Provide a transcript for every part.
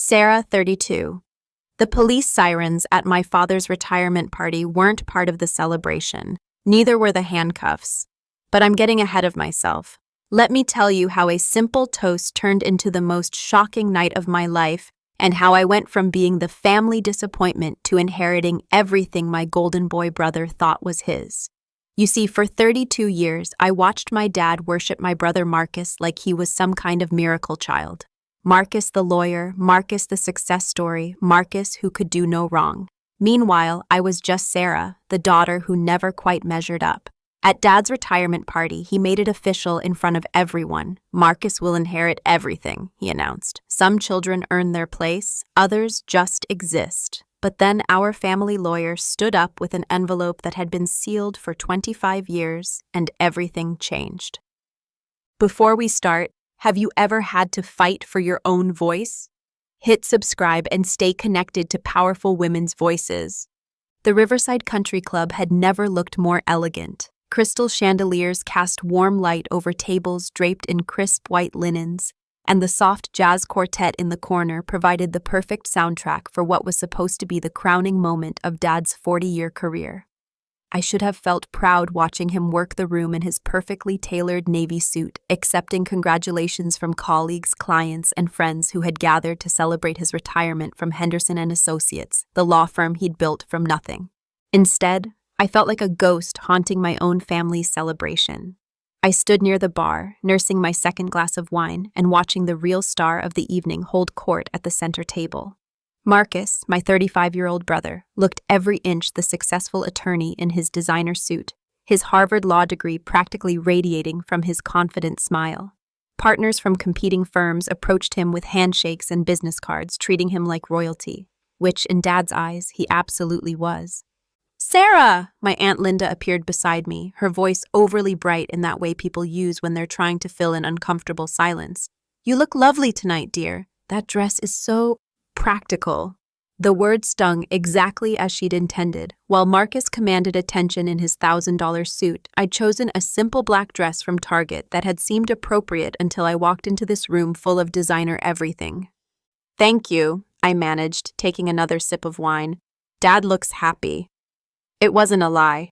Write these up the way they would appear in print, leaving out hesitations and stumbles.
Sarah, 32. The police sirens at my father's retirement party weren't part of the celebration. Neither were the handcuffs. But I'm getting ahead of myself. Let me tell you how a simple toast turned into the most shocking night of my life, and how I went from being the family disappointment to inheriting everything my golden boy brother thought was his. You see, for 32 years, I watched my dad worship my brother Marcus like he was some kind of miracle child. Marcus the lawyer, Marcus the success story, Marcus who could do no wrong. Meanwhile, I was just Sarah, the daughter who never quite measured up. At Dad's retirement party, he made it official in front of everyone. Marcus will inherit everything, he announced. Some children earn their place, others just exist. But then our family lawyer stood up with an envelope that had been sealed for 25 years, and everything changed. Before we start, have you ever had to fight for your own voice? Hit subscribe and stay connected to powerful women's voices. The Riverside Country Club had never looked more elegant. Crystal chandeliers cast warm light over tables draped in crisp white linens, and the soft jazz quartet in the corner provided the perfect soundtrack for what was supposed to be the crowning moment of Dad's 40-year career. I should have felt proud watching him work the room in his perfectly tailored navy suit, accepting congratulations from colleagues, clients, and friends who had gathered to celebrate his retirement from Henderson and Associates, the law firm he'd built from nothing. Instead, I felt like a ghost haunting my own family's celebration. I stood near the bar, nursing my second glass of wine and watching the real star of the evening hold court at the center table. Marcus, my 35-year-old brother, looked every inch the successful attorney in his designer suit, his Harvard law degree practically radiating from his confident smile. Partners from competing firms approached him with handshakes and business cards, treating him like royalty, which, in Dad's eyes, he absolutely was. "Sarah!" My Aunt Linda appeared beside me, her voice overly bright in that way people use when they're trying to fill in uncomfortable silence. "You look lovely tonight, dear. That dress is so practical." The word stung exactly as she'd intended. While Marcus commanded attention in his $1,000 suit, I'd chosen a simple black dress from Target that had seemed appropriate until I walked into this room full of designer everything. "Thank you," I managed, taking another sip of wine. "Dad looks happy." It wasn't a lie.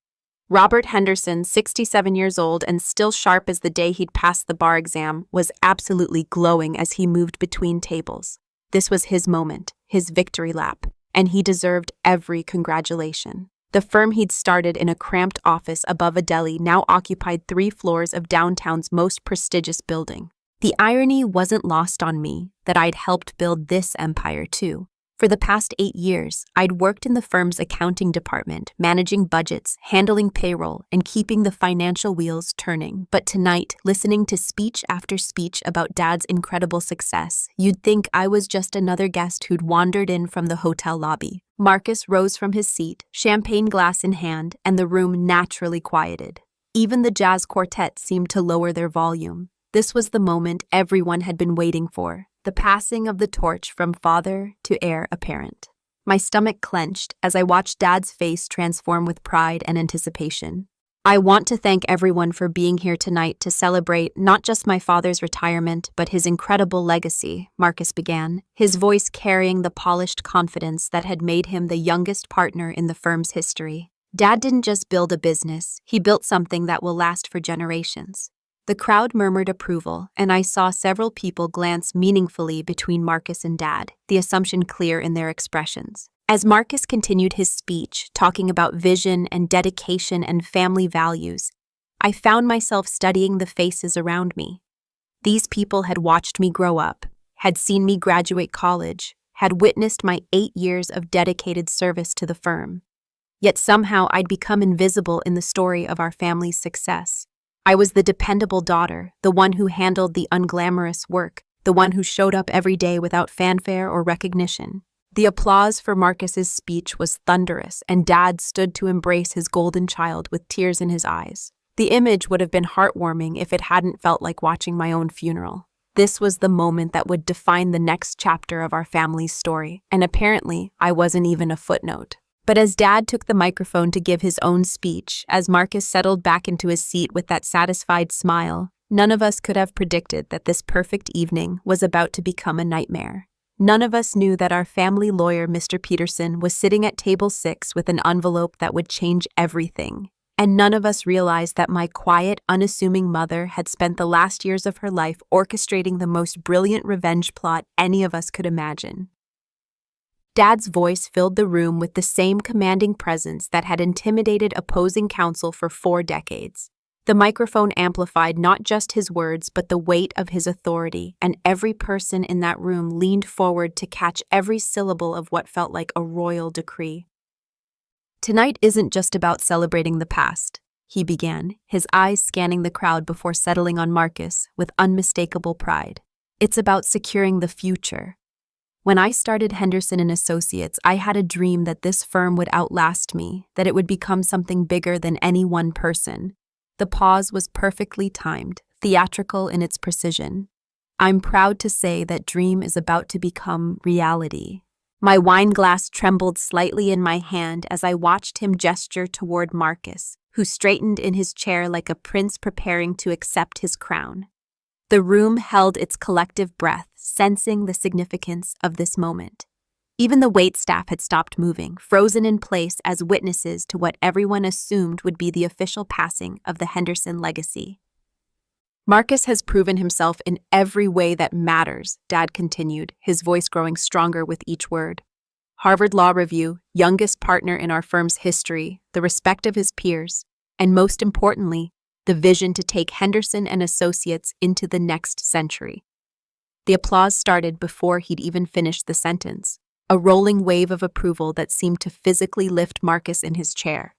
Robert Henderson, 67 years old and still sharp as the day he'd passed the bar exam, was absolutely glowing as he moved between tables. This was his moment, his victory lap, and he deserved every congratulation. The firm he'd started in a cramped office above a deli now occupied 3 floors of downtown's most prestigious building. The irony wasn't lost on me that I'd helped build this empire too. For the past 8 years, I'd worked in the firm's accounting department, managing budgets, handling payroll, and keeping the financial wheels turning. But tonight, listening to speech after speech about Dad's incredible success, you'd think I was just another guest who'd wandered in from the hotel lobby. Marcus rose from his seat, champagne glass in hand, and the room naturally quieted. Even the jazz quartet seemed to lower their volume. This was the moment everyone had been waiting for. The passing of the torch from father to heir apparent. My stomach clenched as I watched Dad's face transform with pride and anticipation. "I want to thank everyone for being here tonight to celebrate not just my father's retirement, but his incredible legacy," Marcus began, his voice carrying the polished confidence that had made him the youngest partner in the firm's history. Dad didn't just build a business, he built something that will last for generations. The crowd murmured approval, and I saw several people glance meaningfully between Marcus and Dad, the assumption clear in their expressions. As Marcus continued his speech, talking about vision and dedication and family values, I found myself studying the faces around me. These people had watched me grow up, had seen me graduate college, had witnessed my 8 years of dedicated service to the firm. Yet somehow I'd become invisible in the story of our family's success. I was the dependable daughter, the one who handled the unglamorous work, the one who showed up every day without fanfare or recognition. The applause for Marcus's speech was thunderous, and Dad stood to embrace his golden child with tears in his eyes. The image would have been heartwarming if it hadn't felt like watching my own funeral. This was the moment that would define the next chapter of our family's story, and apparently I wasn't even a footnote. But as Dad took the microphone to give his own speech, as Marcus settled back into his seat with that satisfied smile, none of us could have predicted that this perfect evening was about to become a nightmare. None of us knew that our family lawyer, Mr. Peterson, was sitting at table 6 with an envelope that would change everything. And none of us realized that my quiet, unassuming mother had spent the last years of her life orchestrating the most brilliant revenge plot any of us could imagine. Dad's voice filled the room with the same commanding presence that had intimidated opposing counsel for 4 decades. The microphone amplified not just his words, but the weight of his authority, and every person in that room leaned forward to catch every syllable of what felt like a royal decree. "Tonight isn't just about celebrating the past," he began, his eyes scanning the crowd before settling on Marcus with unmistakable pride. "It's about securing the future. When I started Henderson and Associates, I had a dream that this firm would outlast me, that it would become something bigger than any one person." The pause was perfectly timed, theatrical in its precision. "I'm proud to say that dream is about to become reality." My wine glass trembled slightly in my hand as I watched him gesture toward Marcus, who straightened in his chair like a prince preparing to accept his crown. The room held its collective breath, sensing the significance of this moment. Even the waitstaff had stopped moving, frozen in place as witnesses to what everyone assumed would be the official passing of the Henderson legacy. "Marcus has proven himself in every way that matters," Dad continued, his voice growing stronger with each word. "Harvard Law Review, youngest partner in our firm's history, the respect of his peers, and most importantly, the vision to take Henderson and Associates into the next century." The applause started before he'd even finished the sentence, a rolling wave of approval that seemed to physically lift Marcus in his chair.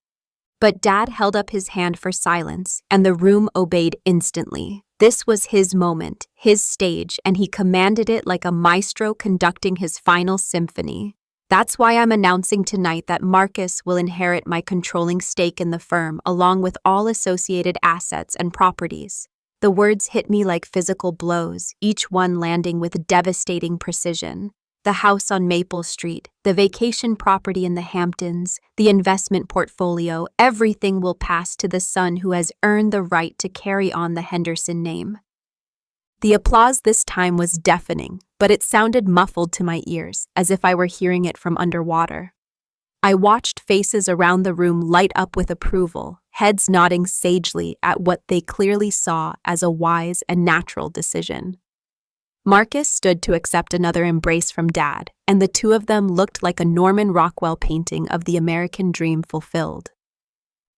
But Dad held up his hand for silence, and the room obeyed instantly. This was his moment, his stage, and he commanded it like a maestro conducting his final symphony. "That's why I'm announcing tonight that Marcus will inherit my controlling stake in the firm, along with all associated assets and properties." The words hit me like physical blows, each one landing with devastating precision. The house on Maple Street, the vacation property in the Hamptons, the investment portfolio, everything will pass to the son who has earned the right to carry on the Henderson name. The applause this time was deafening, but it sounded muffled to my ears, as if I were hearing it from underwater. I watched faces around the room light up with approval, heads nodding sagely at what they clearly saw as a wise and natural decision. Marcus stood to accept another embrace from Dad, and the two of them looked like a Norman Rockwell painting of the American dream fulfilled.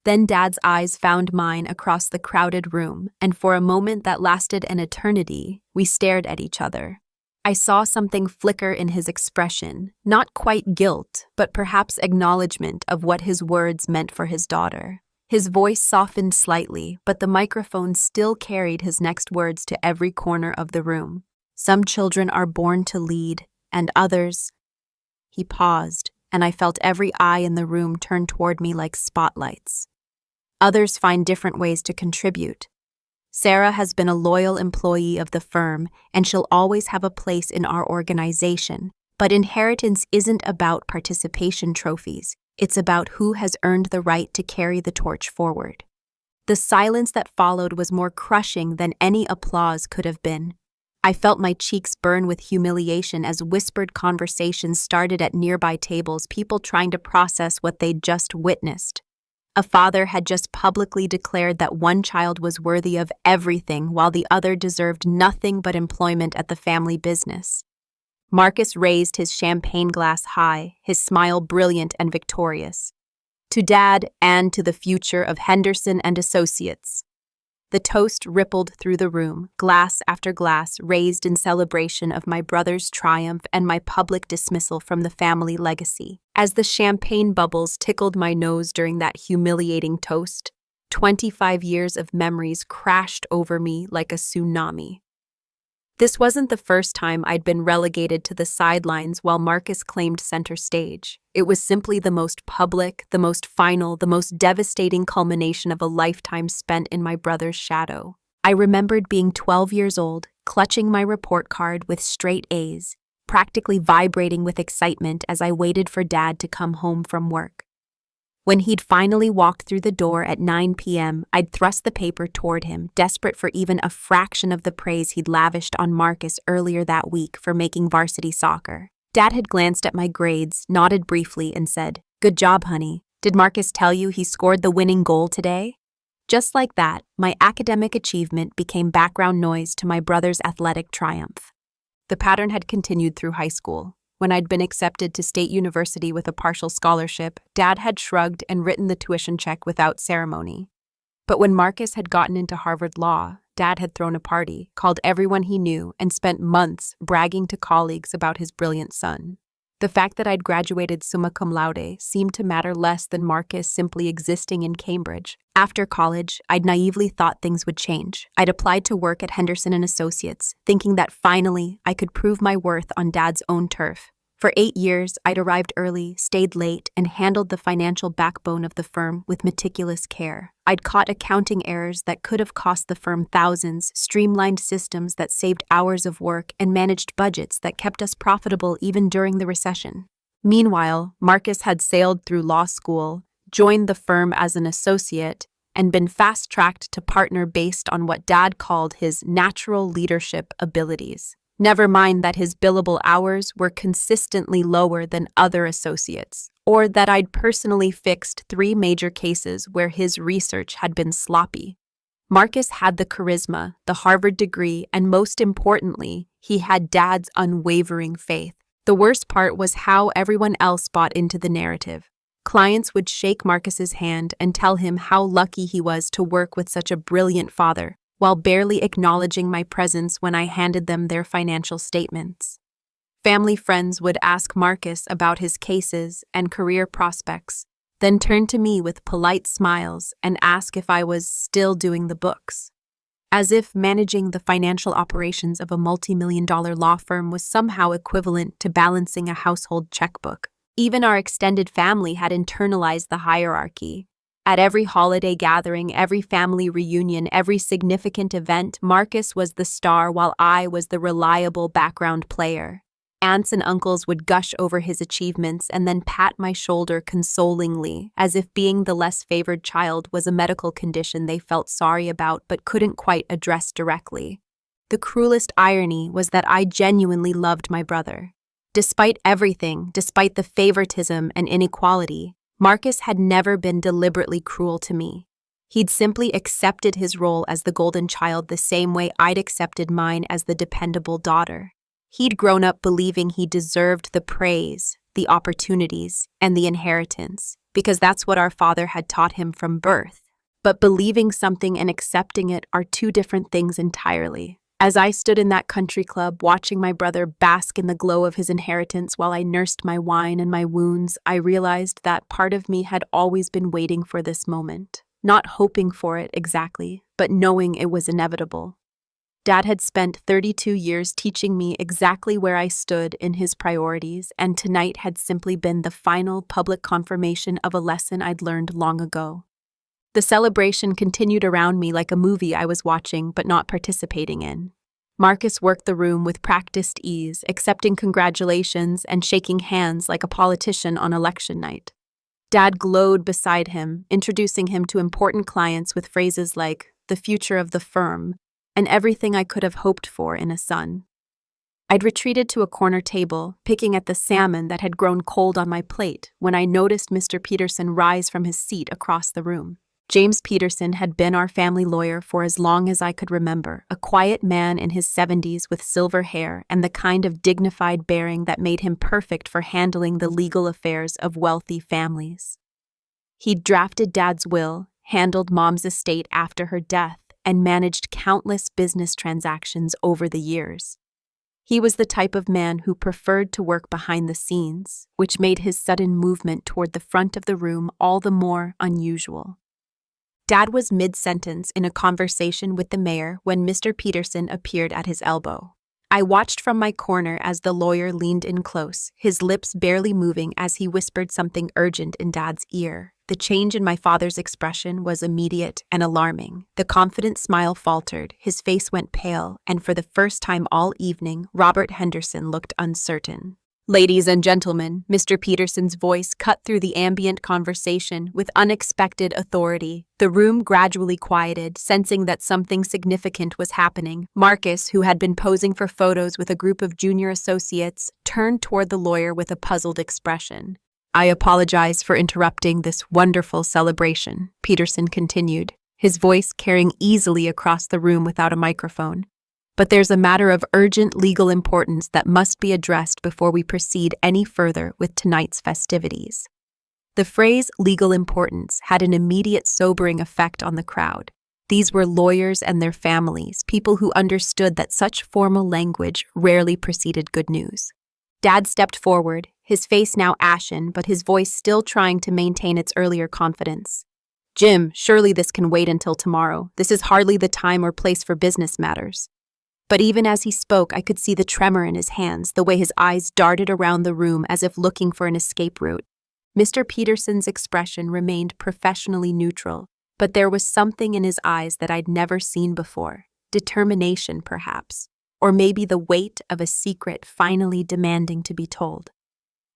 Then Dad's eyes found mine across the crowded room, and for a moment that lasted an eternity, we stared at each other. I saw something flicker in his expression, not quite guilt, but perhaps acknowledgement of what his words meant for his daughter. His voice softened slightly, but the microphone still carried his next words to every corner of the room. "Some children are born to lead, and others—" He paused, and I felt every eye in the room turn toward me like spotlights. "Others find different ways to contribute. Sarah has been a loyal employee of the firm, and she'll always have a place in our organization. But inheritance isn't about participation trophies. It's about who has earned the right to carry the torch forward." The silence that followed was more crushing than any applause could have been. I felt my cheeks burn with humiliation as whispered conversations started at nearby tables, people trying to process what they'd just witnessed. A father had just publicly declared that one child was worthy of everything while the other deserved nothing but employment at the family business. Marcus raised his champagne glass high, his smile brilliant and victorious. "To Dad and to the future of Henderson and Associates." The toast rippled through the room, glass after glass raised in celebration of my brother's triumph and my public dismissal from the family legacy. As the champagne bubbles tickled my nose during that humiliating toast, 25 years of memories crashed over me like a tsunami. This wasn't the first time I'd been relegated to the sidelines while Marcus claimed center stage. It was simply the most public, the most final, the most devastating culmination of a lifetime spent in my brother's shadow. I remembered being 12 years old, clutching my report card with straight A's, practically vibrating with excitement as I waited for Dad to come home from work. When he'd finally walked through the door at 9 p.m., I'd thrust the paper toward him, desperate for even a fraction of the praise he'd lavished on Marcus earlier that week for making varsity soccer. Dad had glanced at my grades, nodded briefly, and said, "Good job, honey. Did Marcus tell you he scored the winning goal today?" Just like that, my academic achievement became background noise to my brother's athletic triumph. The pattern had continued through high school. When I'd been accepted to State University with a partial scholarship, Dad had shrugged and written the tuition check without ceremony. But when Marcus had gotten into Harvard Law, Dad had thrown a party, called everyone he knew, and spent months bragging to colleagues about his brilliant son. The fact that I'd graduated summa cum laude seemed to matter less than Marcus simply existing in Cambridge. After college, I'd naively thought things would change. I'd applied to work at Henderson & Associates, thinking that finally I could prove my worth on Dad's own turf. For 8 years, I'd arrived early, stayed late, and handled the financial backbone of the firm with meticulous care. I'd caught accounting errors that could have cost the firm thousands, streamlined systems that saved hours of work, and managed budgets that kept us profitable even during the recession. Meanwhile, Marcus had sailed through law school, joined the firm as an associate, and been fast-tracked to partner based on what Dad called his natural leadership abilities. Never mind that his billable hours were consistently lower than other associates, or that I'd personally fixed 3 major cases where his research had been sloppy. Marcus had the charisma, the Harvard degree, and most importantly, he had Dad's unwavering faith. The worst part was how everyone else bought into the narrative. Clients would shake Marcus's hand and tell him how lucky he was to work with such a brilliant father, while barely acknowledging my presence when I handed them their financial statements. Family friends would ask Marcus about his cases and career prospects, then turn to me with polite smiles and ask if I was still doing the books. As if managing the financial operations of a multi-million-dollar law firm was somehow equivalent to balancing a household checkbook. Even our extended family had internalized the hierarchy. At every holiday gathering, every family reunion, every significant event, Marcus was the star while I was the reliable background player. Aunts and uncles would gush over his achievements and then pat my shoulder consolingly, as if being the less favored child was a medical condition they felt sorry about but couldn't quite address directly. The cruelest irony was that I genuinely loved my brother. Despite everything, despite the favoritism and inequality, Marcus had never been deliberately cruel to me. He'd simply accepted his role as the golden child the same way I'd accepted mine as the dependable daughter. He'd grown up believing he deserved the praise, the opportunities, and the inheritance, because that's what our father had taught him from birth. But believing something and accepting it are 2 different things entirely. As I stood in that country club, watching my brother bask in the glow of his inheritance while I nursed my wine and my wounds, I realized that part of me had always been waiting for this moment. Not hoping for it exactly, but knowing it was inevitable. Dad had spent 32 years teaching me exactly where I stood in his priorities, and tonight had simply been the final public confirmation of a lesson I'd learned long ago. The celebration continued around me like a movie I was watching but not participating in. Marcus worked the room with practiced ease, accepting congratulations and shaking hands like a politician on election night. Dad glowed beside him, introducing him to important clients with phrases like, "the future of the firm," and everything I could have hoped for in a son. I'd retreated to a corner table, picking at the salmon that had grown cold on my plate, when I noticed Mr. Peterson rise from his seat across the room. James Peterson had been our family lawyer for as long as I could remember, a quiet man in his 70s with silver hair and the kind of dignified bearing that made him perfect for handling the legal affairs of wealthy families. He'd drafted Dad's will, handled Mom's estate after her death, and managed countless business transactions over the years. He was the type of man who preferred to work behind the scenes, which made his sudden movement toward the front of the room all the more unusual. Dad was mid-sentence in a conversation with the mayor when Mr. Peterson appeared at his elbow. I watched from my corner as the lawyer leaned in close, his lips barely moving as he whispered something urgent in Dad's ear. The change in my father's expression was immediate and alarming. The confident smile faltered, his face went pale, and for the first time all evening, Robert Henderson looked uncertain. Ladies and gentlemen, Mr. Peterson's voice cut through the ambient conversation with unexpected authority. The room gradually quieted, sensing that something significant was happening. Marcus, who had been posing for photos with a group of junior associates, turned toward the lawyer with a puzzled expression. "I apologize for interrupting this wonderful celebration," Peterson continued, his voice carrying easily across the room without a microphone. "But there's a matter of urgent legal importance that must be addressed before we proceed any further with tonight's festivities." The phrase legal importance had an immediate sobering effect on the crowd. These were lawyers and their families, people who understood that such formal language rarely preceded good news. Dad stepped forward, his face now ashen, but his voice still trying to maintain its earlier confidence. "Jim, surely this can wait until tomorrow. This is hardly the time or place for business matters." But even as he spoke, I could see the tremor in his hands, the way his eyes darted around the room as if looking for an escape route. Mr. Peterson's expression remained professionally neutral, but there was something in his eyes that I'd never seen before. Determination, perhaps, or maybe the weight of a secret finally demanding to be told.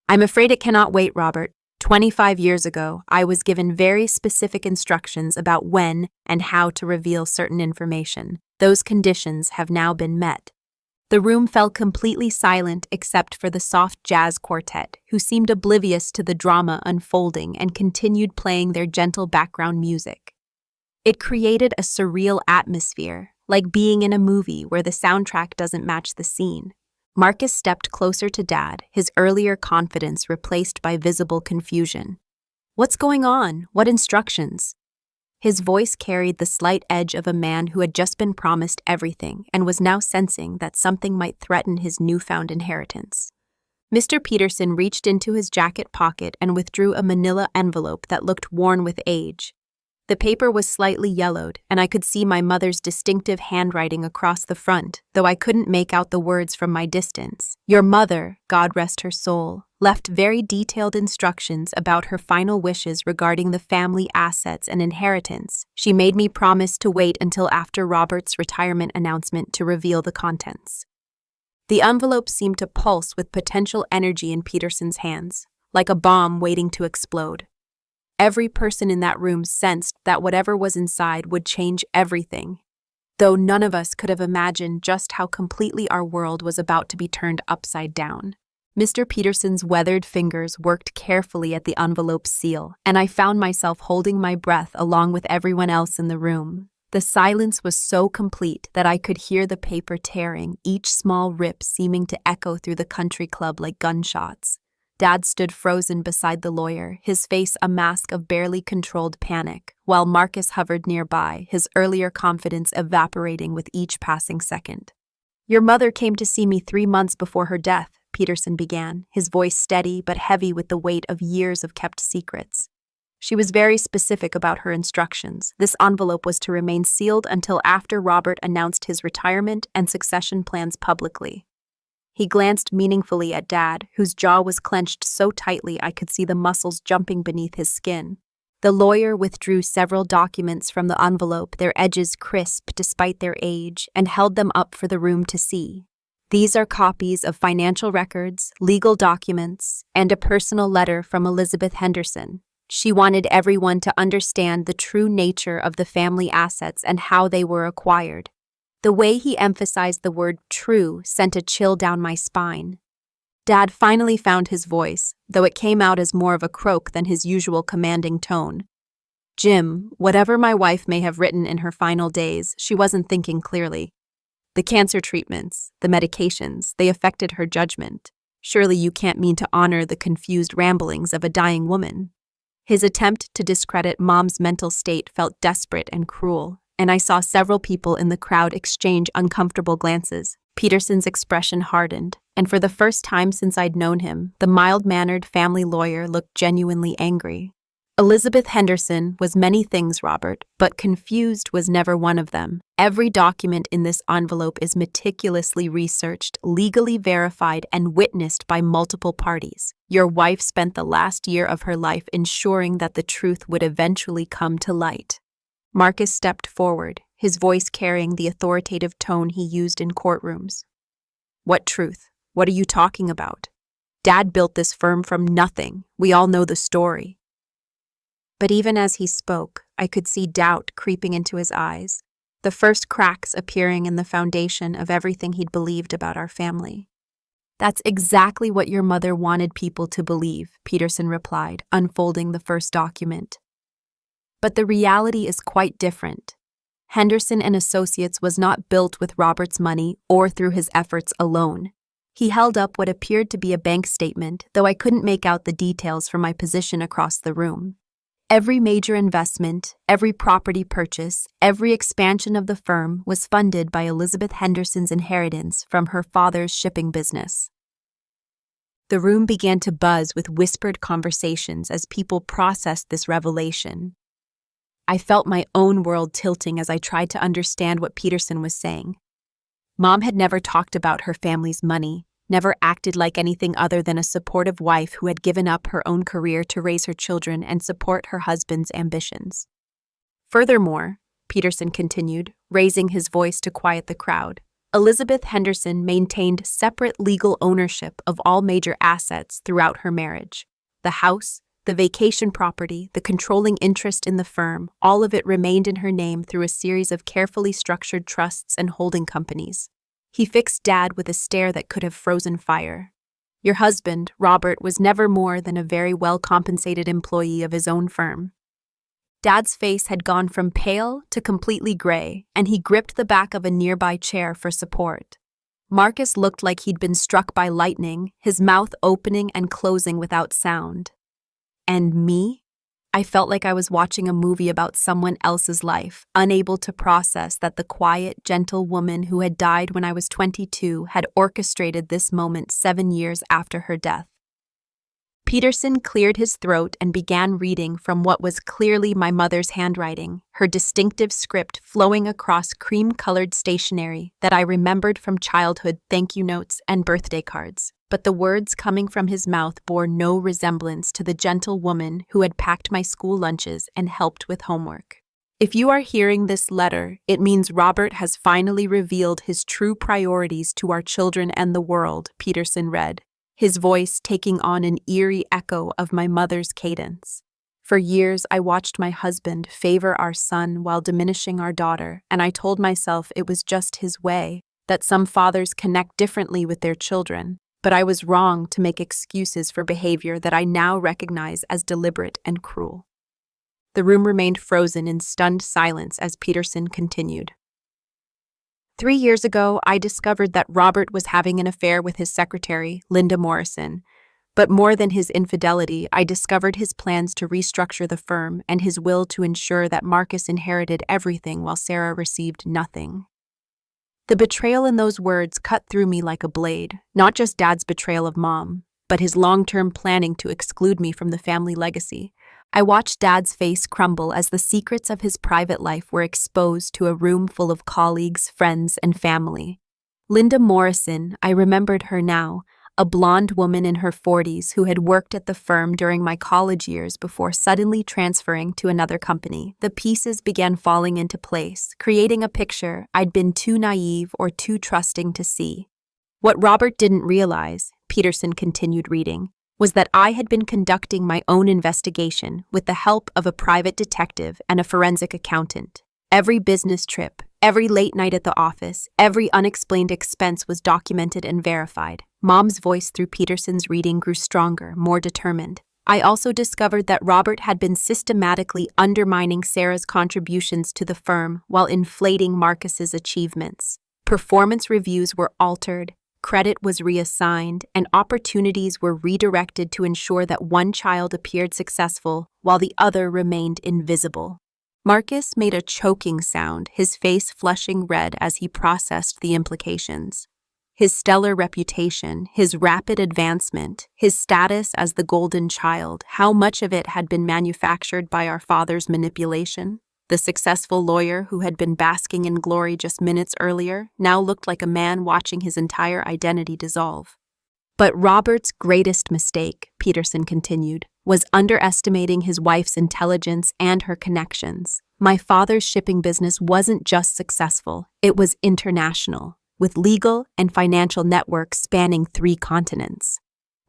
"I'm afraid it cannot wait, Robert. 25 years ago, I was given very specific instructions about when and how to reveal certain information. Those conditions have now been met." The room fell completely silent except for the soft jazz quartet, who seemed oblivious to the drama unfolding and continued playing their gentle background music. It created a surreal atmosphere, like being in a movie where the soundtrack doesn't match the scene. Marcus stepped closer to Dad, his earlier confidence replaced by visible confusion. "What's going on? What instructions?" His voice carried the slight edge of a man who had just been promised everything and was now sensing that something might threaten his newfound inheritance. Mr. Peterson reached into his jacket pocket and withdrew a manila envelope that looked worn with age. The paper was slightly yellowed, and I could see my mother's distinctive handwriting across the front, though I couldn't make out the words from my distance. "Your mother, God rest her soul, left very detailed instructions about her final wishes regarding the family assets and inheritance. She made me promise to wait until after Robert's retirement announcement to reveal the contents." The envelope seemed to pulse with potential energy in Peterson's hands, like a bomb waiting to explode. Every person in that room sensed that whatever was inside would change everything, though none of us could have imagined just how completely our world was about to be turned upside down. Mr. Peterson's weathered fingers worked carefully at the envelope's seal, and I found myself holding my breath along with everyone else in the room. The silence was so complete that I could hear the paper tearing, each small rip seeming to echo through the country club like gunshots. Dad stood frozen beside the lawyer, his face a mask of barely controlled panic, while Marcus hovered nearby, his earlier confidence evaporating with each passing second. "Your mother came to see me 3 months before her death," Peterson began, his voice steady but heavy with the weight of years of kept secrets. "She was very specific about her instructions. This envelope was to remain sealed until after Robert announced his retirement and succession plans publicly." He glanced meaningfully at Dad, whose jaw was clenched so tightly I could see the muscles jumping beneath his skin. The lawyer withdrew several documents from the envelope, their edges crisp despite their age, and held them up for the room to see. "These are copies of financial records, legal documents, and a personal letter from Elizabeth Henderson. She wanted everyone to understand the true nature of the family assets and how they were acquired." The way he emphasized the word true sent a chill down my spine. Dad finally found his voice, though it came out as more of a croak than his usual commanding tone. "Jim, whatever my wife may have written in her final days, she wasn't thinking clearly. The cancer treatments, the medications, they affected her judgment. Surely you can't mean to honor the confused ramblings of a dying woman." His attempt to discredit Mom's mental state felt desperate and cruel, and I saw several people in the crowd exchange uncomfortable glances. Peterson's expression hardened, and for the first time since I'd known him, the mild-mannered family lawyer looked genuinely angry. "Elizabeth Henderson was many things, Robert, but confused was never one of them. Every document in this envelope is meticulously researched, legally verified, and witnessed by multiple parties. Your wife spent the last year of her life ensuring that the truth would eventually come to light." Marcus stepped forward, his voice carrying the authoritative tone he used in courtrooms. "What truth? What are you talking about?" Dad built this firm from nothing. We all know the story. But even as he spoke, I could see doubt creeping into his eyes, the first cracks appearing in the foundation of everything he'd believed about our family. That's exactly what your mother wanted people to believe, Peterson replied, unfolding the first document. But the reality is quite different. Henderson and Associates was not built with Robert's money or through his efforts alone. He held up what appeared to be a bank statement, though I couldn't make out the details from my position across the room. Every major investment, every property purchase, every expansion of the firm was funded by Elizabeth Henderson's inheritance from her father's shipping business. The room began to buzz with whispered conversations as people processed this revelation. I felt my own world tilting as I tried to understand what Peterson was saying. Mom had never talked about her family's money, never acted like anything other than a supportive wife who had given up her own career to raise her children and support her husband's ambitions. Furthermore, Peterson continued, raising his voice to quiet the crowd, Elizabeth Henderson maintained separate legal ownership of all major assets throughout her marriage. The house, the vacation property, the controlling interest in the firm, all of it remained in her name through a series of carefully structured trusts and holding companies. He fixed Dad with a stare that could have frozen fire. Your husband, Robert, was never more than a very well-compensated employee of his own firm. Dad's face had gone from pale to completely gray, and he gripped the back of a nearby chair for support. Marcus looked like he'd been struck by lightning, his mouth opening and closing without sound. And me? I felt like I was watching a movie about someone else's life, unable to process that the quiet, gentle woman who had died when I was 22 had orchestrated this moment 7 years after her death. Peterson cleared his throat and began reading from what was clearly my mother's handwriting, her distinctive script flowing across cream-colored stationery that I remembered from childhood thank you notes and birthday cards. But the words coming from his mouth bore no resemblance to the gentle woman who had packed my school lunches and helped with homework. If you are hearing this letter, it means Robert has finally revealed his true priorities to our children and the world, Peterson read, his voice taking on an eerie echo of my mother's cadence. For years, I watched my husband favor our son while diminishing our daughter, and I told myself it was just his way, that some fathers connect differently with their children. But I was wrong to make excuses for behavior that I now recognize as deliberate and cruel. The room remained frozen in stunned silence as Peterson continued. 3 years ago, I discovered that Robert was having an affair with his secretary, Linda Morrison. But more than his infidelity, I discovered his plans to restructure the firm and his will to ensure that Marcus inherited everything while Sarah received nothing. The betrayal in those words cut through me like a blade, not just Dad's betrayal of Mom, but his long-term planning to exclude me from the family legacy. I watched Dad's face crumble as the secrets of his private life were exposed to a room full of colleagues, friends, and family. Linda Morrison, I remembered her now, a blonde woman in her 40s who had worked at the firm during my college years before suddenly transferring to another company. The pieces began falling into place, creating a picture I'd been too naive or too trusting to see. What Robert didn't realize, Peterson continued reading, was that I had been conducting my own investigation with the help of a private detective and a forensic accountant. Every business trip, every late night at the office, every unexplained expense was documented and verified. Mom's voice through Peterson's reading grew stronger, more determined. I also discovered that Robert had been systematically undermining Sarah's contributions to the firm while inflating Marcus's achievements. Performance reviews were altered, credit was reassigned, and opportunities were redirected to ensure that one child appeared successful while the other remained invisible. Marcus made a choking sound, his face flushing red as he processed the implications. His stellar reputation, his rapid advancement, his status as the golden child, how much of it had been manufactured by our father's manipulation? The successful lawyer who had been basking in glory just minutes earlier now looked like a man watching his entire identity dissolve. But Robert's greatest mistake, Peterson continued, was underestimating his wife's intelligence and her connections. My father's shipping business wasn't just successful, it was international, with legal and financial networks spanning 3 continents.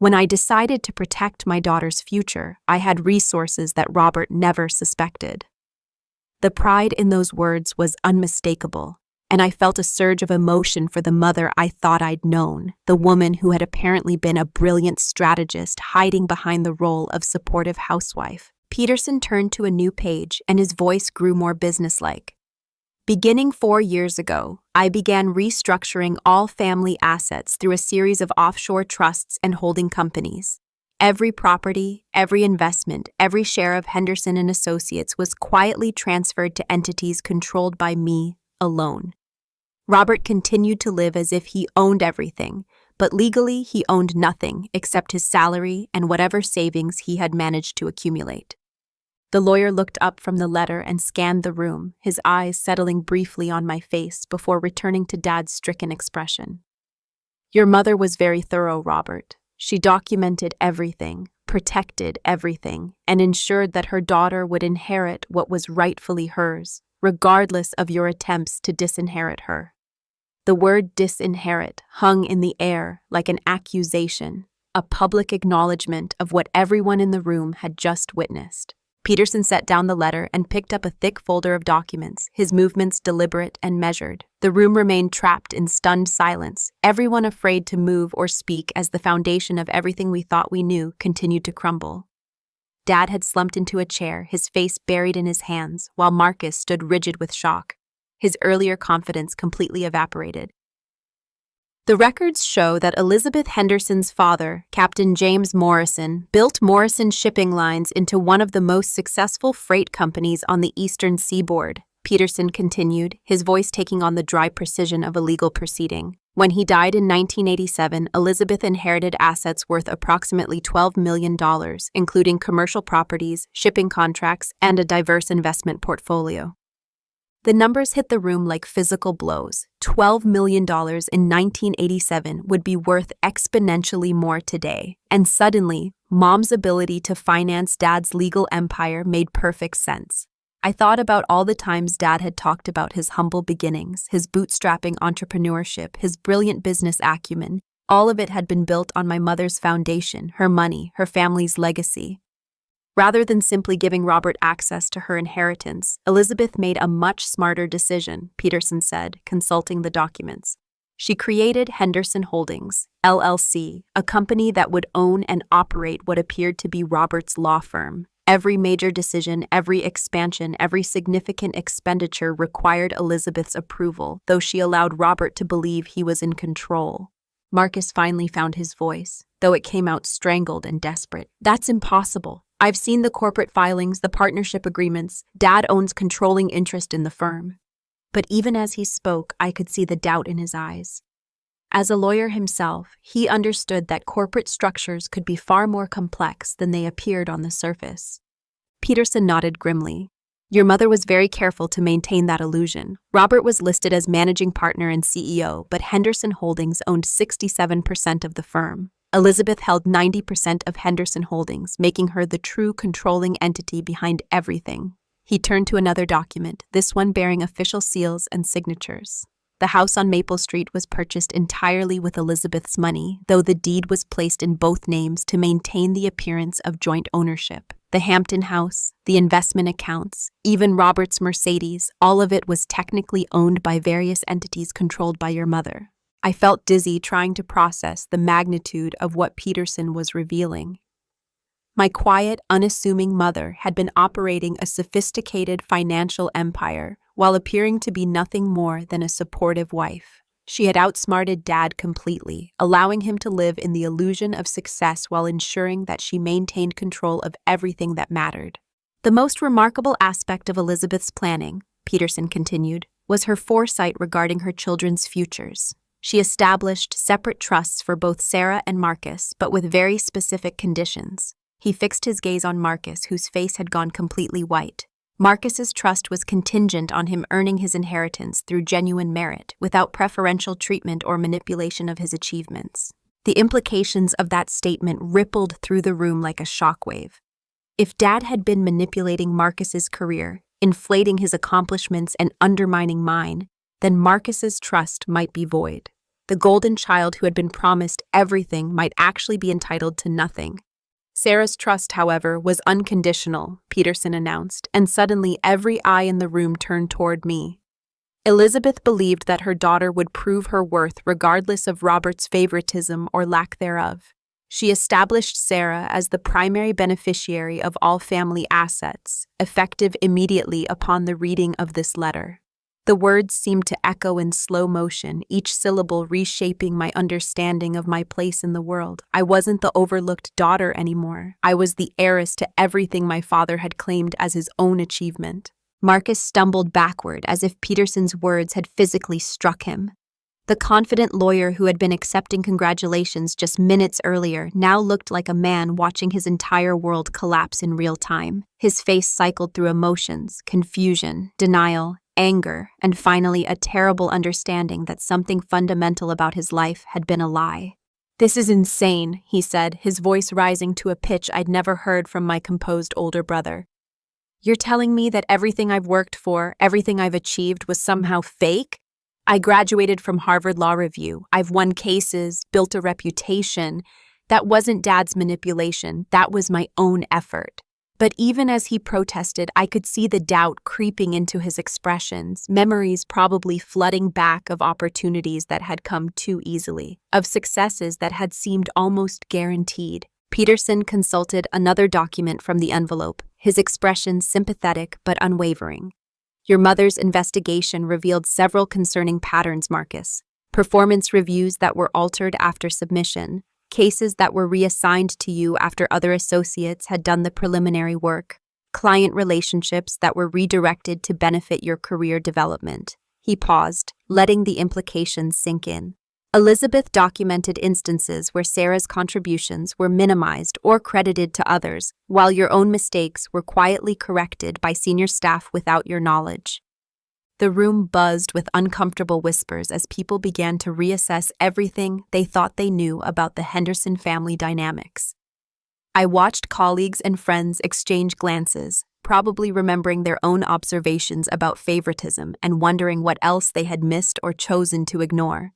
When I decided to protect my daughter's future, I had resources that Robert never suspected. The pride in those words was unmistakable, and I felt a surge of emotion for the mother I thought I'd known, the woman who had apparently been a brilliant strategist hiding behind the role of supportive housewife. Peterson turned to a new page, and his voice grew more businesslike. Beginning 4 years ago, I began restructuring all family assets through a series of offshore trusts and holding companies. Every property, every investment, every share of Henderson and Associates was quietly transferred to entities controlled by me alone. Robert continued to live as if he owned everything, but legally he owned nothing except his salary and whatever savings he had managed to accumulate. The lawyer looked up from the letter and scanned the room, his eyes settling briefly on my face before returning to Dad's stricken expression. "Your mother was very thorough, Robert. She documented everything, protected everything, and ensured that her daughter would inherit what was rightfully hers, regardless of your attempts to disinherit her." The word disinherit hung in the air like an accusation, a public acknowledgement of what everyone in the room had just witnessed. Peterson set down the letter and picked up a thick folder of documents, his movements deliberate and measured. The room remained trapped in stunned silence, everyone afraid to move or speak as the foundation of everything we thought we knew continued to crumble. Dad had slumped into a chair, his face buried in his hands, while Marcus stood rigid with shock. His earlier confidence completely evaporated. The records show that Elizabeth Henderson's father, Captain James Morrison, built Morrison Shipping Lines into one of the most successful freight companies on the eastern seaboard, Peterson continued, his voice taking on the dry precision of a legal proceeding. When he died in 1987, Elizabeth inherited assets worth approximately $12 million, including commercial properties, shipping contracts, and a diverse investment portfolio. The numbers hit the room like physical blows. $12 million in 1987 would be worth exponentially more today. And suddenly, Mom's ability to finance Dad's legal empire made perfect sense. I thought about all the times Dad had talked about his humble beginnings, his bootstrapping entrepreneurship, his brilliant business acumen. All of it had been built on my mother's foundation, her money, her family's legacy. Rather than simply giving Robert access to her inheritance, Elizabeth made a much smarter decision, Peterson said, consulting the documents. She created Henderson Holdings, LLC, a company that would own and operate what appeared to be Robert's law firm. Every major decision, every expansion, every significant expenditure required Elizabeth's approval, though she allowed Robert to believe he was in control. Marcus finally found his voice, though it came out strangled and desperate. "That's impossible. I've seen the corporate filings, the partnership agreements. Dad owns controlling interest in the firm." But even as he spoke, I could see the doubt in his eyes. As a lawyer himself, he understood that corporate structures could be far more complex than they appeared on the surface. Peterson nodded grimly. "Your mother was very careful to maintain that illusion. Robert was listed as managing partner and CEO, but Henderson Holdings owned 67% of the firm. Elizabeth held 90% of Henderson Holdings, making her the true controlling entity behind everything." He turned to another document, this one bearing official seals and signatures. The house on Maple Street was purchased entirely with Elizabeth's money, though the deed was placed in both names to maintain the appearance of joint ownership. The Hampton house, the investment accounts, even Robert's Mercedes, all of it was technically owned by various entities controlled by your mother. I felt dizzy trying to process the magnitude of what Peterson was revealing. My quiet, unassuming mother had been operating a sophisticated financial empire while appearing to be nothing more than a supportive wife. She had outsmarted Dad completely, allowing him to live in the illusion of success while ensuring that she maintained control of everything that mattered. The most remarkable aspect of Elizabeth's planning, Peterson continued, was her foresight regarding her children's futures. She established separate trusts for both Sarah and Marcus, but with very specific conditions. He fixed his gaze on Marcus, whose face had gone completely white. Marcus's trust was contingent on him earning his inheritance through genuine merit, without preferential treatment or manipulation of his achievements. The implications of that statement rippled through the room like a shockwave. If Dad had been manipulating Marcus's career, inflating his accomplishments and undermining mine, then Marcus's trust might be void. The golden child who had been promised everything might actually be entitled to nothing. Sarah's trust, however, was unconditional, Peterson announced, and suddenly every eye in the room turned toward me. Elizabeth believed that her daughter would prove her worth regardless of Robert's favoritism or lack thereof. She established Sarah as the primary beneficiary of all family assets, effective immediately upon the reading of this letter. The words seemed to echo in slow motion, each syllable reshaping my understanding of my place in the world. I wasn't the overlooked daughter anymore. I was the heiress to everything my father had claimed as his own achievement. Marcus stumbled backward as if Peterson's words had physically struck him. The confident lawyer who had been accepting congratulations just minutes earlier now looked like a man watching his entire world collapse in real time. His face cycled through emotions, confusion, denial, anger, and finally a terrible understanding that something fundamental about his life had been a lie. "This is insane," he said, his voice rising to a pitch I'd never heard from my composed older brother. "You're telling me that everything I've worked for, everything I've achieved was somehow fake? I graduated from Harvard Law Review. I've won cases, built a reputation. That wasn't Dad's manipulation. That was my own effort." But even as he protested, I could see the doubt creeping into his expressions, memories probably flooding back of opportunities that had come too easily, of successes that had seemed almost guaranteed. Peterson consulted another document from the envelope, his expression sympathetic but unwavering. "Your mother's investigation revealed several concerning patterns, Marcus. Performance reviews that were altered after submission, cases that were reassigned to you after other associates had done the preliminary work, client relationships that were redirected to benefit your career development." He paused, letting the implications sink in. Elizabeth documented instances where Sarah's contributions were minimized or credited to others, while your own mistakes were quietly corrected by senior staff without your knowledge. The room buzzed with uncomfortable whispers as people began to reassess everything they thought they knew about the Henderson family dynamics. I watched colleagues and friends exchange glances, probably remembering their own observations about favoritism and wondering what else they had missed or chosen to ignore.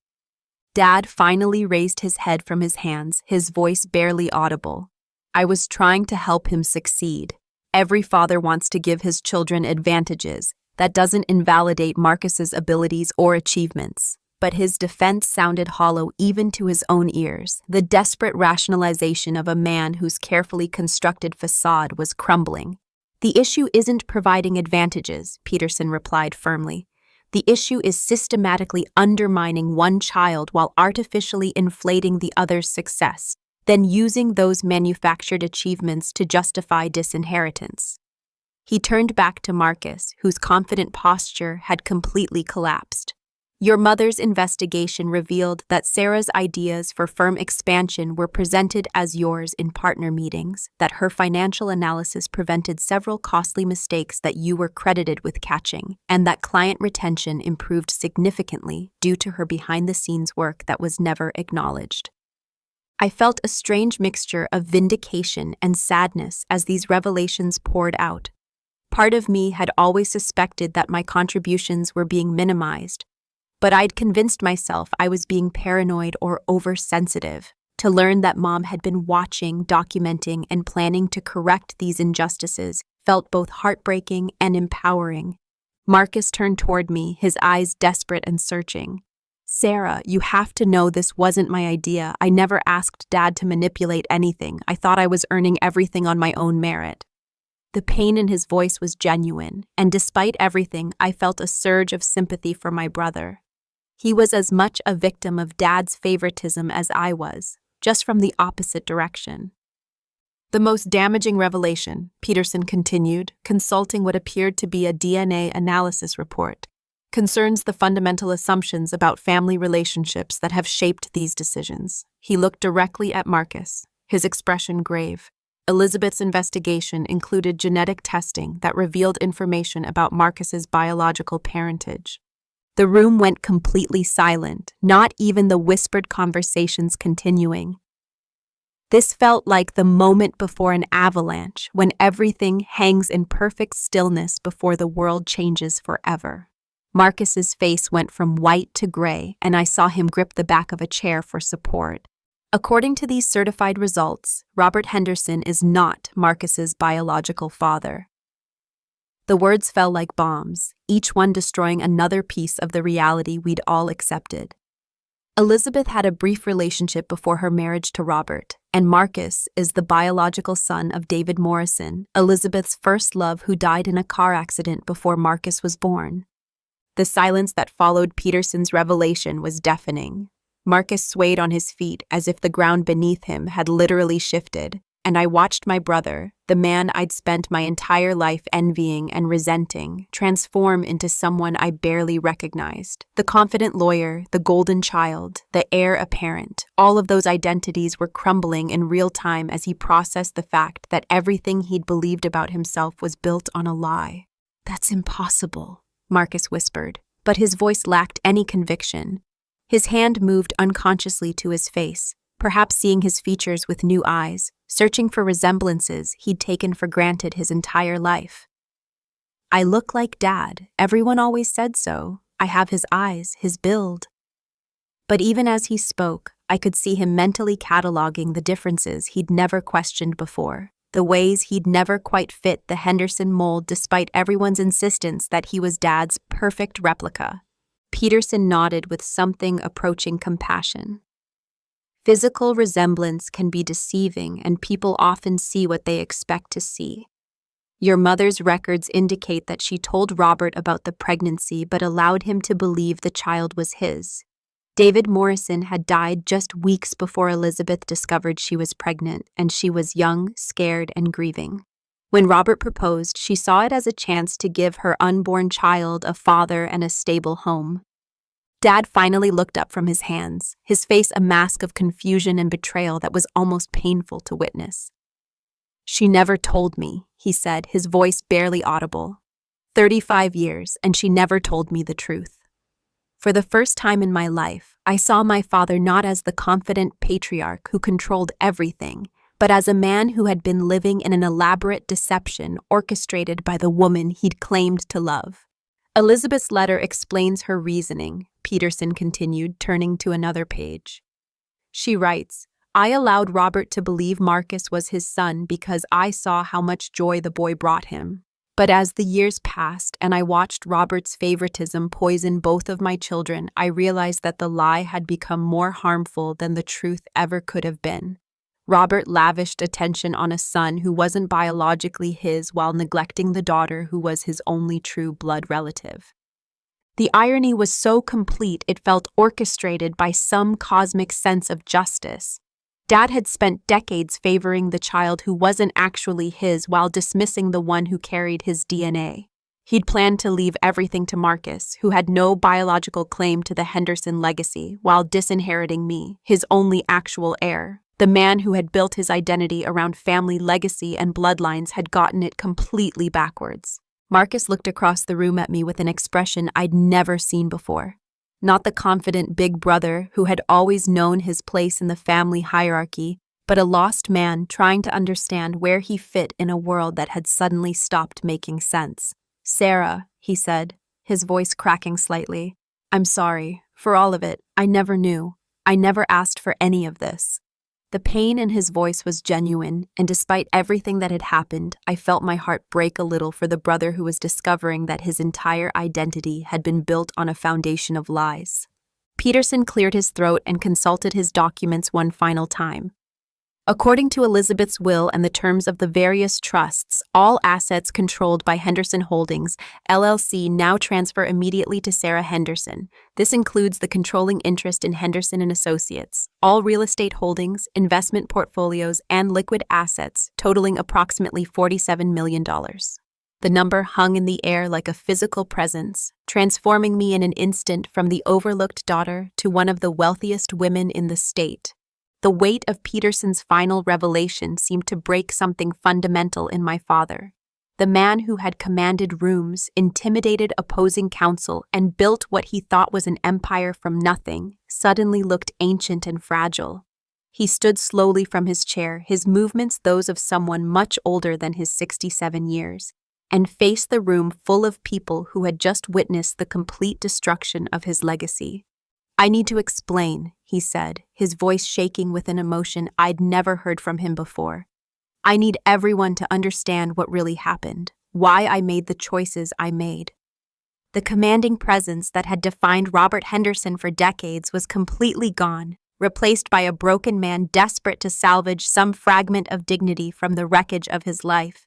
Dad finally raised his head from his hands, his voice barely audible. I was trying to help him succeed. Every father wants to give his children advantages. That doesn't invalidate Marcus's abilities or achievements. But his defense sounded hollow even to his own ears. The desperate rationalization of a man whose carefully constructed facade was crumbling. "The issue isn't providing advantages," Peterson replied firmly. "The issue is systematically undermining one child while artificially inflating the other's success, then using those manufactured achievements to justify disinheritance." He turned back to Marcus, whose confident posture had completely collapsed. "Your mother's investigation revealed that Sarah's ideas for firm expansion were presented as yours in partner meetings, that her financial analysis prevented several costly mistakes that you were credited with catching, and that client retention improved significantly due to her behind-the-scenes work that was never acknowledged." I felt a strange mixture of vindication and sadness as these revelations poured out. Part of me had always suspected that my contributions were being minimized, but I'd convinced myself I was being paranoid or oversensitive. To learn that Mom had been watching, documenting, and planning to correct these injustices felt both heartbreaking and empowering. Marcus turned toward me, his eyes desperate and searching. "Sarah, you have to know this wasn't my idea. I never asked Dad to manipulate anything. I thought I was earning everything on my own merit." The pain in his voice was genuine, and despite everything, I felt a surge of sympathy for my brother. He was as much a victim of Dad's favoritism as I was, just from the opposite direction. "The most damaging revelation," Peterson continued, consulting what appeared to be a DNA analysis report, "concerns the fundamental assumptions about family relationships that have shaped these decisions." He looked directly at Marcus, his expression grave. Elizabeth's investigation included genetic testing that revealed information about Marcus's biological parentage. The room went completely silent, not even the whispered conversations continuing. This felt like the moment before an avalanche, when everything hangs in perfect stillness before the world changes forever. Marcus's face went from white to gray, and I saw him grip the back of a chair for support. According to these certified results, Robert Henderson is not Marcus's biological father. The words fell like bombs, each one destroying another piece of the reality we'd all accepted. Elizabeth had a brief relationship before her marriage to Robert, and Marcus is the biological son of David Morrison, Elizabeth's first love, who died in a car accident before Marcus was born. The silence that followed Peterson's revelation was deafening. Marcus swayed on his feet as if the ground beneath him had literally shifted, and I watched my brother, the man I'd spent my entire life envying and resenting, transform into someone I barely recognized. The confident lawyer, the golden child, the heir apparent, all of those identities were crumbling in real time as he processed the fact that everything he'd believed about himself was built on a lie. "That's impossible," Marcus whispered, but his voice lacked any conviction. His hand moved unconsciously to his face, perhaps seeing his features with new eyes, searching for resemblances he'd taken for granted his entire life. "I look like Dad. Everyone always said so. I have his eyes, his build." But even as he spoke, I could see him mentally cataloging the differences he'd never questioned before, the ways he'd never quite fit the Henderson mold despite everyone's insistence that he was Dad's perfect replica. Peterson nodded with something approaching compassion. "Physical resemblance can be deceiving, and people often see what they expect to see. Your mother's records indicate that she told Robert about the pregnancy but allowed him to believe the child was his. David Morrison had died just weeks before Elizabeth discovered she was pregnant, and she was young, scared, and grieving. When Robert proposed, she saw it as a chance to give her unborn child a father and a stable home. Dad finally looked up from his hands, his face a mask of confusion and betrayal that was almost painful to witness. "She never told me," he said, his voice barely audible. 35 years, and she never told me the truth. For the first time in my life, I saw my father not as the confident patriarch who controlled everything, but as a man who had been living in an elaborate deception orchestrated by the woman he'd claimed to love. Elizabeth's letter explains her reasoning, Peterson continued, turning to another page. She writes, "I allowed Robert to believe Marcus was his son because I saw how much joy the boy brought him. But as the years passed and I watched Robert's favoritism poison both of my children, I realized that the lie had become more harmful than the truth ever could have been. Robert lavished attention on a son who wasn't biologically his while neglecting the daughter who was his only true blood relative. The irony was so complete it felt orchestrated by some cosmic sense of justice. Dad had spent decades favoring the child who wasn't actually his while dismissing the one who carried his DNA. He'd planned to leave everything to Marcus, who had no biological claim to the Henderson legacy, while disinheriting me, his only actual heir. The man who had built his identity around family legacy and bloodlines had gotten it completely backwards. Marcus looked across the room at me with an expression I'd never seen before. Not the confident big brother who had always known his place in the family hierarchy, but a lost man trying to understand where he fit in a world that had suddenly stopped making sense. "Sarah," he said, his voice cracking slightly, "I'm sorry. For all of it, I never knew. I never asked for any of this." The pain in his voice was genuine, and despite everything that had happened, I felt my heart break a little for the brother who was discovering that his entire identity had been built on a foundation of lies. Peterson cleared his throat and consulted his documents one final time. According to Elizabeth's will and the terms of the various trusts, all assets controlled by Henderson Holdings, LLC now transfer immediately to Sarah Henderson. This includes the controlling interest in Henderson and Associates, all real estate holdings, investment portfolios, and liquid assets, totaling approximately $47 million. The number hung in the air like a physical presence, transforming me in an instant from the overlooked daughter to one of the wealthiest women in the state. The weight of Peterson's final revelation seemed to break something fundamental in my father. The man who had commanded rooms, intimidated opposing counsel, and built what he thought was an empire from nothing, suddenly looked ancient and fragile. He stood slowly from his chair, his movements those of someone much older than his 67 years. and face the room full of people who had just witnessed the complete destruction of his legacy. "I need to explain," he said, his voice shaking with an emotion I'd never heard from him before. "I need everyone to understand what really happened, why I made the choices I made." The commanding presence that had defined Robert Henderson for decades was completely gone, replaced by a broken man desperate to salvage some fragment of dignity from the wreckage of his life.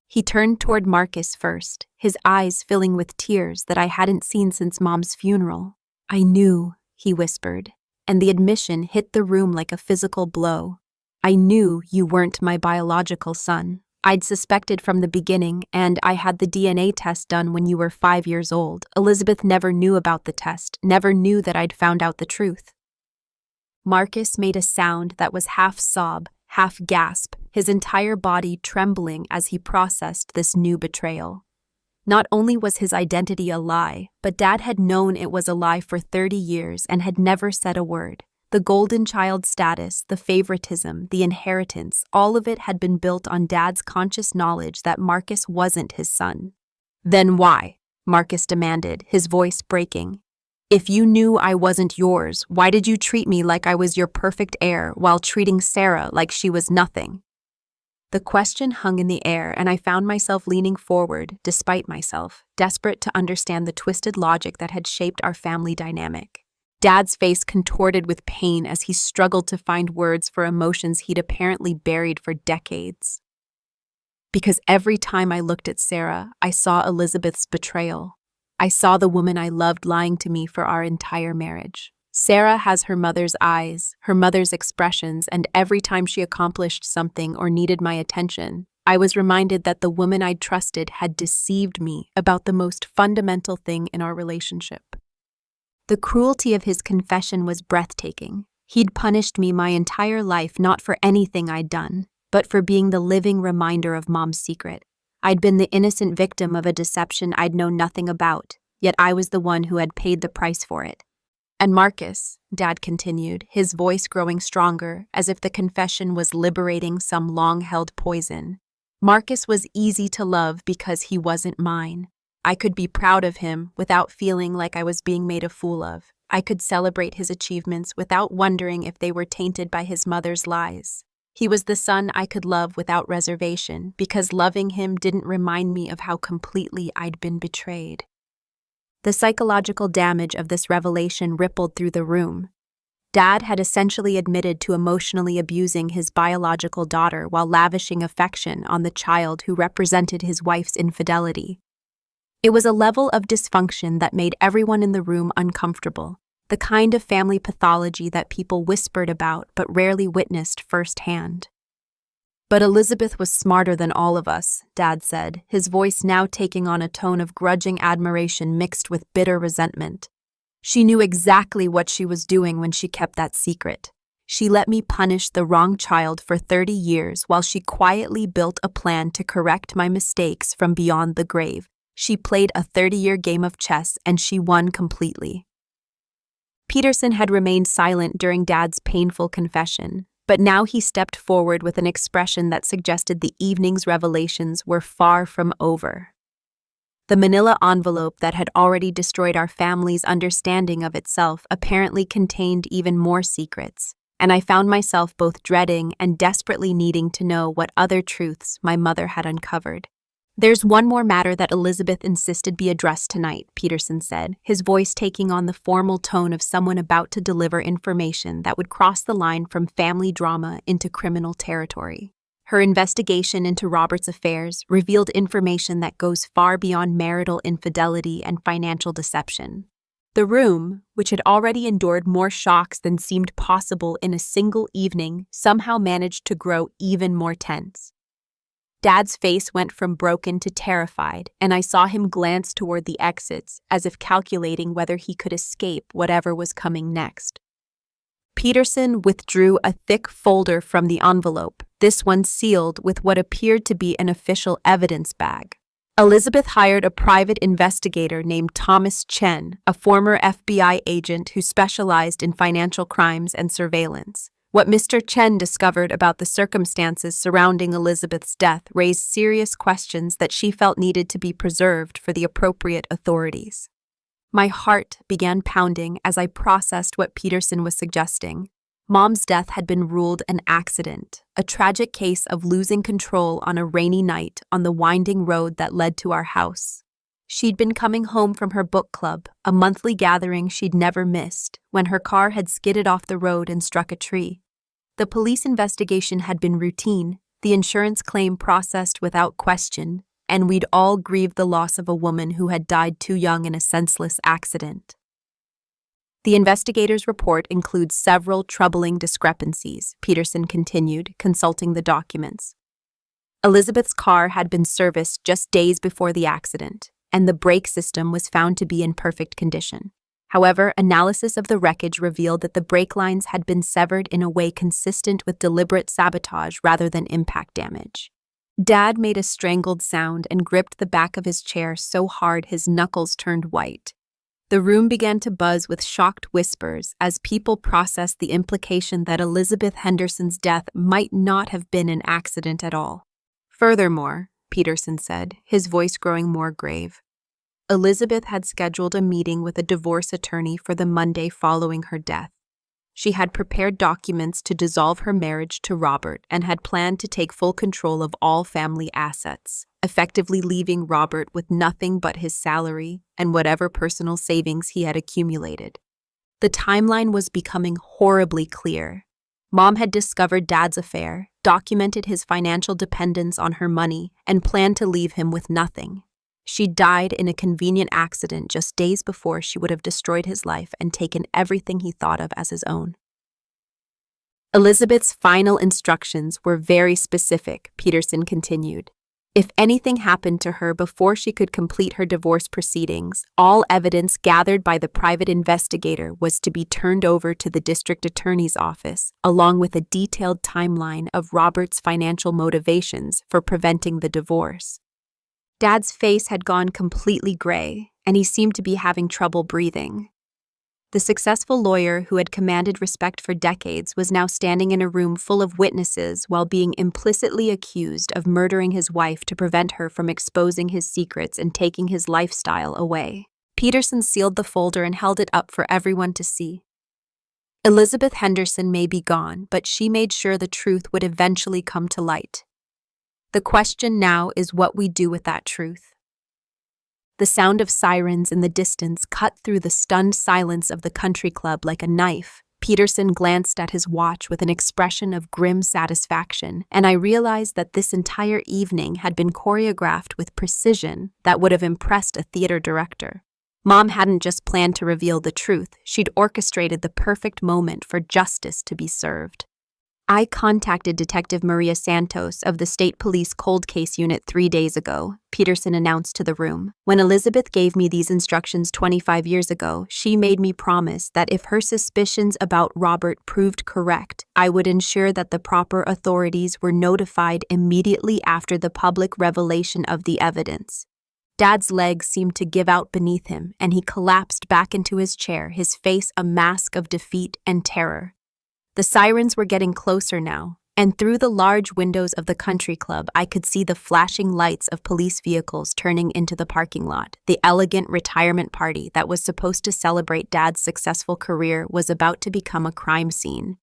He turned toward Marcus first, his eyes filling with tears that I hadn't seen since Mom's funeral. "I knew," he whispered, and the admission hit the room like a physical blow. "I knew you weren't my biological son. I'd suspected from the beginning, and I had the DNA test done when you were 5 years old. Elizabeth never knew about the test, never knew that I'd found out the truth." Marcus made a sound that was half sob, half gasp, his entire body trembling as he processed this new betrayal. Not only was his identity a lie, but Dad had known it was a lie for 30 years and had never said a word. The golden child status, the favoritism, the inheritance, all of it had been built on Dad's conscious knowledge that Marcus wasn't his son. "Then why?" Marcus demanded, his voice breaking. "If you knew I wasn't yours, why did you treat me like I was your perfect heir while treating Sarah like she was nothing?" The question hung in the air, and I found myself leaning forward, despite myself, desperate to understand the twisted logic that had shaped our family dynamic. Dad's face contorted with pain as he struggled to find words for emotions he'd apparently buried for decades. Because every time I looked at Sarah, I saw Elizabeth's betrayal. I saw the woman I loved lying to me for our entire marriage. Sarah has her mother's eyes, her mother's expressions, and every time she accomplished something or needed my attention, I was reminded that the woman I'd trusted had deceived me about the most fundamental thing in our relationship. The cruelty of his confession was breathtaking. He'd punished me my entire life not for anything I'd done, but for being the living reminder of Mom's secret. I'd been the innocent victim of a deception I'd known nothing about, yet I was the one who had paid the price for it. "And Marcus," Dad continued, his voice growing stronger, as if the confession was liberating some long-held poison. "Marcus was easy to love because he wasn't mine. I could be proud of him without feeling like I was being made a fool of. I could celebrate his achievements without wondering if they were tainted by his mother's lies. He was the son I could love without reservation, because loving him didn't remind me of how completely I'd been betrayed." The psychological damage of this revelation rippled through the room. Dad had essentially admitted to emotionally abusing his biological daughter while lavishing affection on the child who represented his wife's infidelity. It was a level of dysfunction that made everyone in the room uncomfortable, the kind of family pathology that people whispered about but rarely witnessed firsthand. "But Elizabeth was smarter than all of us," Dad said, his voice now taking on a tone of grudging admiration mixed with bitter resentment. "She knew exactly what she was doing when she kept that secret. She let me punish the wrong child for 30 years while she quietly built a plan to correct my mistakes from beyond the grave. She played a 30-year game of chess, and she won completely." Peterson had remained silent during Dad's painful confession, but now he stepped forward with an expression that suggested the evening's revelations were far from over. The manila envelope that had already destroyed our family's understanding of itself apparently contained even more secrets, and I found myself both dreading and desperately needing to know what other truths my mother had uncovered. "There's one more matter that Elizabeth insisted be addressed tonight," Peterson said, his voice taking on the formal tone of someone about to deliver information that would cross the line from family drama into criminal territory. Her investigation into Robert's affairs revealed information that goes far beyond marital infidelity and financial deception. The room, which had already endured more shocks than seemed possible in a single evening, somehow managed to grow even more tense. Dad's face went from broken to terrified, and I saw him glance toward the exits as if calculating whether he could escape whatever was coming next. Peterson withdrew a thick folder from the envelope, this one sealed with what appeared to be an official evidence bag. Elizabeth hired a private investigator named Thomas Chen, a former FBI agent who specialized in financial crimes and surveillance. What Mr. Chen discovered about the circumstances surrounding Elizabeth's death raised serious questions that she felt needed to be preserved for the appropriate authorities. My heart began pounding as I processed what Peterson was suggesting. Mom's death had been ruled an accident, a tragic case of losing control on a rainy night on the winding road that led to our house. She'd been coming home from her book club, a monthly gathering she'd never missed, when her car had skidded off the road and struck a tree. The police investigation had been routine, the insurance claim processed without question, and we'd all grieved the loss of a woman who had died too young in a senseless accident. The investigator's report includes several troubling discrepancies, Peterson continued, consulting the documents. Elizabeth's car had been serviced just days before the accident, and the brake system was found to be in perfect condition. However, analysis of the wreckage revealed that the brake lines had been severed in a way consistent with deliberate sabotage rather than impact damage. Dad made a strangled sound and gripped the back of his chair so hard his knuckles turned white. The room began to buzz with shocked whispers as people processed the implication that Elizabeth Henderson's death might not have been an accident at all. Furthermore, Peterson said, his voice growing more grave, Elizabeth had scheduled a meeting with a divorce attorney for the Monday following her death. She had prepared documents to dissolve her marriage to Robert and had planned to take full control of all family assets, effectively leaving Robert with nothing but his salary and whatever personal savings he had accumulated. The timeline was becoming horribly clear. Mom had discovered Dad's affair, documented his financial dependence on her money, and planned to leave him with nothing. She died in a convenient accident just days before she would have destroyed his life and taken everything he thought of as his own. Elizabeth's final instructions were very specific, Peterson continued. If anything happened to her before she could complete her divorce proceedings, all evidence gathered by the private investigator was to be turned over to the district attorney's office, along with a detailed timeline of Robert's financial motivations for preventing the divorce. Dad's face had gone completely gray, and he seemed to be having trouble breathing. The successful lawyer who had commanded respect for decades was now standing in a room full of witnesses while being implicitly accused of murdering his wife to prevent her from exposing his secrets and taking his lifestyle away. Peterson sealed the folder and held it up for everyone to see. Elizabeth Henderson may be gone, but she made sure the truth would eventually come to light. The question now is what we do with that truth. The sound of sirens in the distance cut through the stunned silence of the country club like a knife. Peterson glanced at his watch with an expression of grim satisfaction, and I realized that this entire evening had been choreographed with precision that would have impressed a theater director. Mom hadn't just planned to reveal the truth, she'd orchestrated the perfect moment for justice to be served. I contacted Detective Maria Santos of the State Police Cold Case Unit 3 days ago, Peterson announced to the room. When Elizabeth gave me these instructions 25 years ago, she made me promise that if her suspicions about Robert proved correct, I would ensure that the proper authorities were notified immediately after the public revelation of the evidence. Dad's legs seemed to give out beneath him, and he collapsed back into his chair, his face a mask of defeat and terror. The sirens were getting closer now, and through the large windows of the country club I could see the flashing lights of police vehicles turning into the parking lot. The elegant retirement party that was supposed to celebrate Dad's successful career was about to become a crime scene.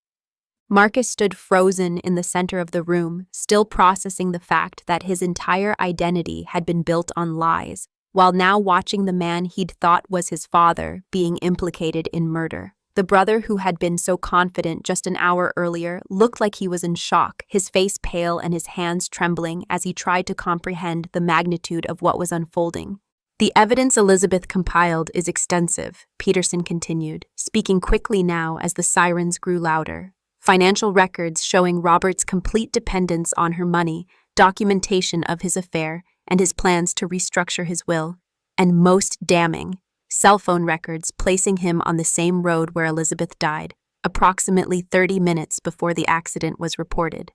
Marcus stood frozen in the center of the room, still processing the fact that his entire identity had been built on lies, while now watching the man he'd thought was his father being implicated in murder. The brother who had been so confident just an hour earlier looked like he was in shock, his face pale and his hands trembling as he tried to comprehend the magnitude of what was unfolding. The evidence Elizabeth compiled is extensive, Peterson continued, speaking quickly now as the sirens grew louder. Financial records showing Robert's complete dependence on her money, documentation of his affair, and his plans to restructure his will, and most damning, cell phone records placing him on the same road where Elizabeth died, approximately 30 minutes before the accident was reported.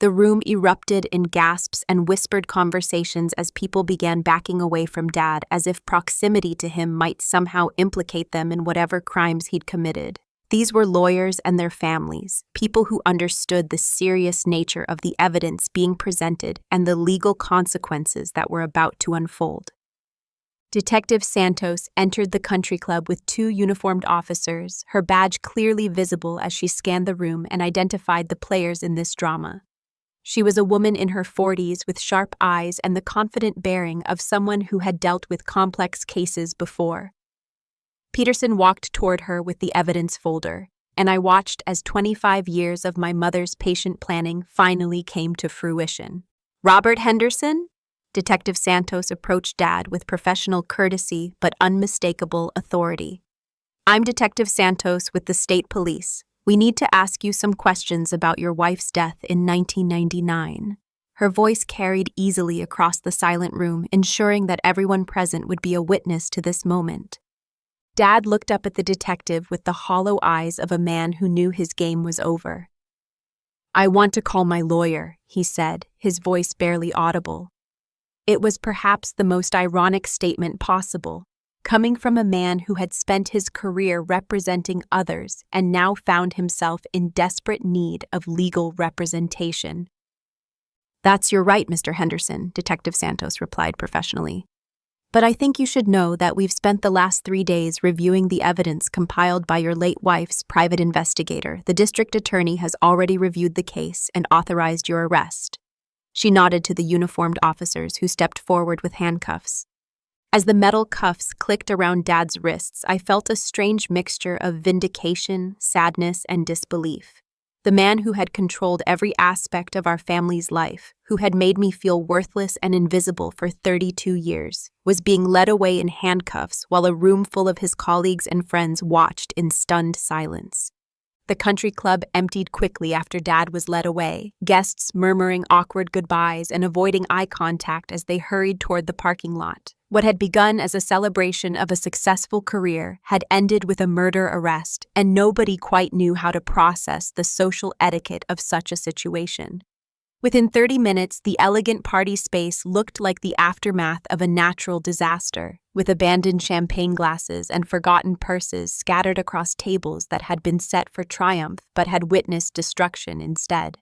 The room erupted in gasps and whispered conversations as people began backing away from Dad as if proximity to him might somehow implicate them in whatever crimes he'd committed. These were lawyers and their families, people who understood the serious nature of the evidence being presented and the legal consequences that were about to unfold. Detective Santos entered the country club with two uniformed officers, her badge clearly visible as she scanned the room and identified the players in this drama. She was a woman in her 40s with sharp eyes and the confident bearing of someone who had dealt with complex cases before. Peterson walked toward her with the evidence folder, and I watched as 25 years of my mother's patient planning finally came to fruition. "Robert Henderson?" Detective Santos approached Dad with professional courtesy but unmistakable authority. "I'm Detective Santos with the State Police. We need to ask you some questions about your wife's death in 1999. Her voice carried easily across the silent room, ensuring that everyone present would be a witness to this moment. Dad looked up at the detective with the hollow eyes of a man who knew his game was over. "I want to call my lawyer," he said, his voice barely audible. It was perhaps the most ironic statement possible, coming from a man who had spent his career representing others and now found himself in desperate need of legal representation. "That's your right, Mr. Henderson," Detective Santos replied professionally. "But I think you should know that we've spent the last 3 days reviewing the evidence compiled by your late wife's private investigator. The district attorney has already reviewed the case and authorized your arrest." She nodded to the uniformed officers who stepped forward with handcuffs. As the metal cuffs clicked around Dad's wrists, I felt a strange mixture of vindication, sadness, and disbelief. The man who had controlled every aspect of our family's life, who had made me feel worthless and invisible for 32 years, was being led away in handcuffs while a room full of his colleagues and friends watched in stunned silence. The country club emptied quickly after Dad was led away, guests murmuring awkward goodbyes and avoiding eye contact as they hurried toward the parking lot. What had begun as a celebration of a successful career had ended with a murder arrest, and nobody quite knew how to process the social etiquette of such a situation. Within 30 minutes, the elegant party space looked like the aftermath of a natural disaster, with abandoned champagne glasses and forgotten purses scattered across tables that had been set for triumph but had witnessed destruction instead.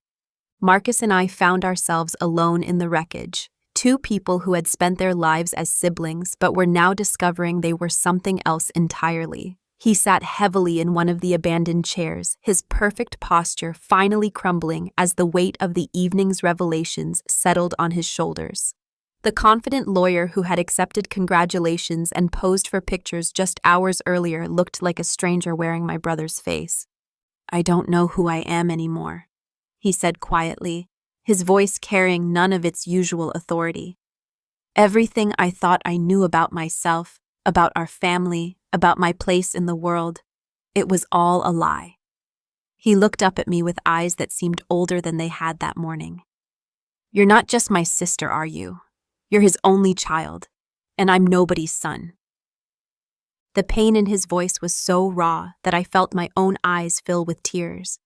Marcus and I found ourselves alone in the wreckage, two people who had spent their lives as siblings but were now discovering they were something else entirely. He sat heavily in one of the abandoned chairs, his perfect posture finally crumbling as the weight of the evening's revelations settled on his shoulders. The confident lawyer who had accepted congratulations and posed for pictures just hours earlier looked like a stranger wearing my brother's face. "I don't know who I am anymore," he said quietly, his voice carrying none of its usual authority. "Everything I thought I knew about myself, about our family, about my place in the world, it was all a lie." He looked up at me with eyes that seemed older than they had that morning. "You're not just my sister, are you? You're his only child, and I'm nobody's son." The pain in his voice was so raw that I felt my own eyes fill with tears.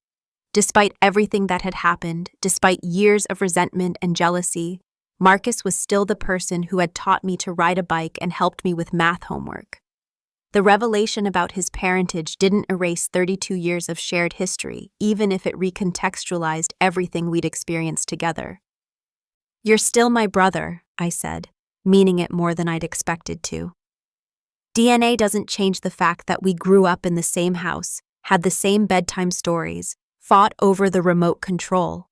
Despite everything that had happened, despite years of resentment and jealousy, Marcus was still the person who had taught me to ride a bike and helped me with math homework. The revelation about his parentage didn't erase 32 years of shared history, even if it recontextualized everything we'd experienced together. "You're still my brother," I said, meaning it more than I'd expected to. "DNA doesn't change the fact that we grew up in the same house, had the same bedtime stories, fought over the remote control.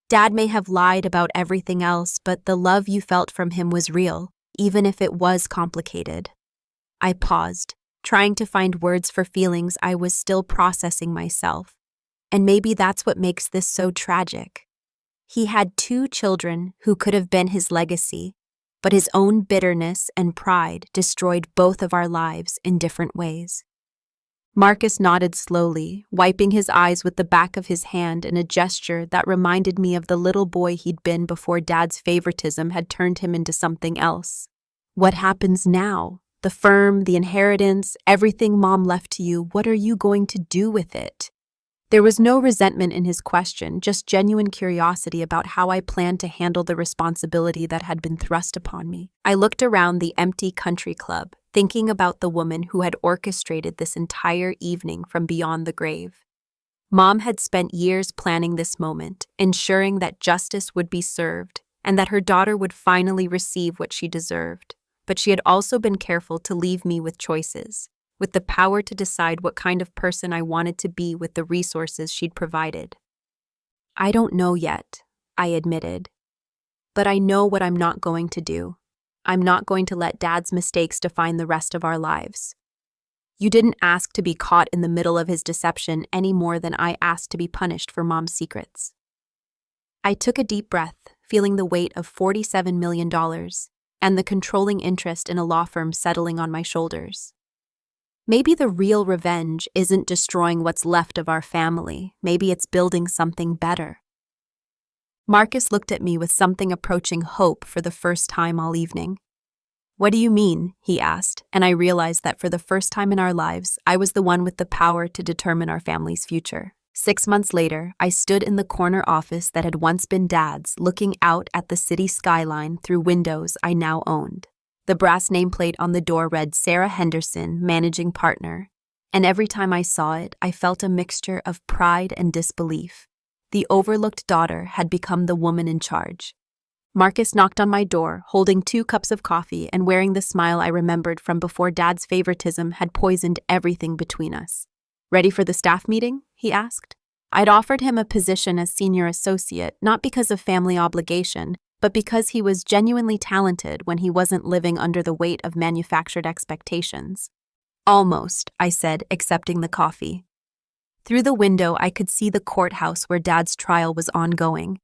Dad may have lied about everything else, but the love you felt from him was real, even if it was complicated." I paused, trying to find words for feelings I was still processing myself. And maybe that's what makes this so tragic. He had 2 children who could have been his legacy, but his own bitterness and pride destroyed both of our lives in different ways. Marcus nodded slowly, wiping his eyes with the back of his hand in a gesture that reminded me of the little boy he'd been before Dad's favoritism had turned him into something else. "What happens now? The firm, the inheritance, everything Mom left to you, what are you going to do with it?" There was no resentment in his question, just genuine curiosity about how I planned to handle the responsibility that had been thrust upon me. I looked around the empty country club, thinking about the woman who had orchestrated this entire evening from beyond the grave. Mom had spent years planning this moment, ensuring that justice would be served and that her daughter would finally receive what she deserved. But she had also been careful to leave me with choices, with the power to decide what kind of person I wanted to be with the resources she'd provided. I don't know yet, I admitted, but I know what I'm not going to do. I'm not going to let Dad's mistakes define the rest of our lives. You didn't ask to be caught in the middle of his deception any more than I asked to be punished for Mom's secrets. I took a deep breath, feeling the weight of $47 million and the controlling interest in a law firm settling on my shoulders. Maybe the real revenge isn't destroying what's left of our family. Maybe it's building something better. Marcus looked at me with something approaching hope for the first time all evening. "What do you mean?" he asked, and I realized that for the first time in our lives, I was the one with the power to determine our family's future. 6 months later, I stood in the corner office that had once been Dad's, looking out at the city skyline through windows I now owned. The brass nameplate on the door read Sarah Henderson, Managing Partner, and every time I saw it, I felt a mixture of pride and disbelief. The overlooked daughter had become the woman in charge. Marcus knocked on my door, holding 2 cups of coffee and wearing the smile I remembered from before Dad's favoritism had poisoned everything between us. "Ready for the staff meeting?" he asked. I'd offered him a position as senior associate, not because of family obligation, but because he was genuinely talented when he wasn't living under the weight of manufactured expectations. "Almost," I said, accepting the coffee. Through the window, I could see the courthouse where Dad's trial was ongoing.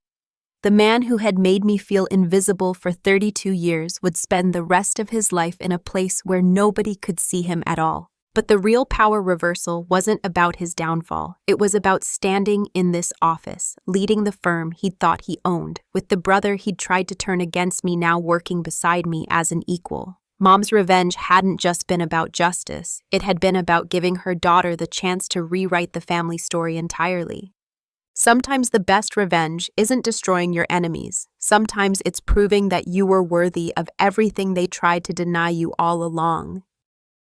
The man who had made me feel invisible for 32 years would spend the rest of his life in a place where nobody could see him at all. But the real power reversal wasn't about his downfall. It was about standing in this office, leading the firm he'd thought he owned, with the brother he'd tried to turn against me now working beside me as an equal. Mom's revenge hadn't just been about justice. It had been about giving her daughter the chance to rewrite the family story entirely. Sometimes the best revenge isn't destroying your enemies. Sometimes it's proving that you were worthy of everything they tried to deny you all along.